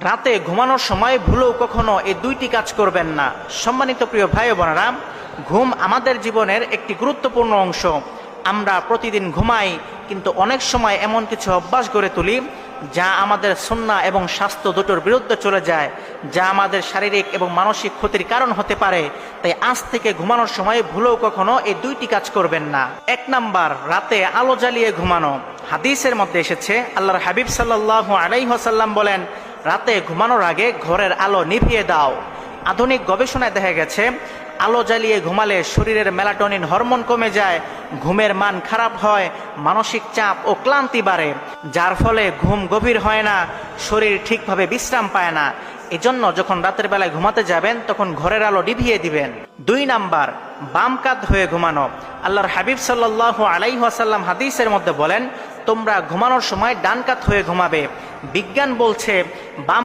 রাতে ঘুমানোর সময় ভুলেও কখনো এই দুইটি কাজ করবেন না। সম্মানিত প্রিয় ভাই ও বোনেরা, ঘুম আমাদের জীবনের একটি গুরুত্বপূর্ণ অংশ। আমরা প্রতিদিন ঘুমাই, কিন্তু অনেক সময় এমন কিছু অভ্যাস গড়ে তুলি যা আমাদের সুন্নাহ এবং স্বাস্থ্য দুটোর বিরুদ্ধে চলে যায়, যা আমাদের শারীরিক এবং মানসিক ক্ষতির কারণ হতে পারে। তাই আজ থেকে ঘুমানোর সময় ভুলেও কখনো এই দুইটি কাজ করবেন না। 1 নাম্বার, রাতে আলো জ্বালিয়ে ঘুমানো। হাদিসের মধ্যে এসেছে, আল্লাহর হাবিব সাল্লাল্লাহু আলাইহি ওয়াসাল্লাম বলেন, রাতে ঘুমানোর আগে ঘরের আলো নিভিয়ে দাও। আধুনিক গবেষণায় দেখা গেছে, আলো জ্বালিয়ে ঘুমালে শরীরের মেলাটোনিন হরমোন কমে যায়, ঘুমের মান খারাপ হয়, মানসিক চাপ ও ক্লান্তি বাড়ে, যার ফলে ঘুম গভীর হয় না, শরীর ঠিকভাবে বিশ্রাম পায় না। এজন্য যখন রাতের বেলায় ঘুমাতে যাবেন তখন ঘরের আলো নিভিয়ে দিবেন। 2 নাম্বার, বাম কাত হয়ে ঘুমানো। আল্লাহর হাবিব সাল্লাল্লাহু আলাইহি ওয়াসাল্লাম হাদিসের মধ্যে বলেন, তোমরা ঘুমানোর সময় ডান কাত হয়ে ঘুমাবে। বিজ্ঞান বলছে বাম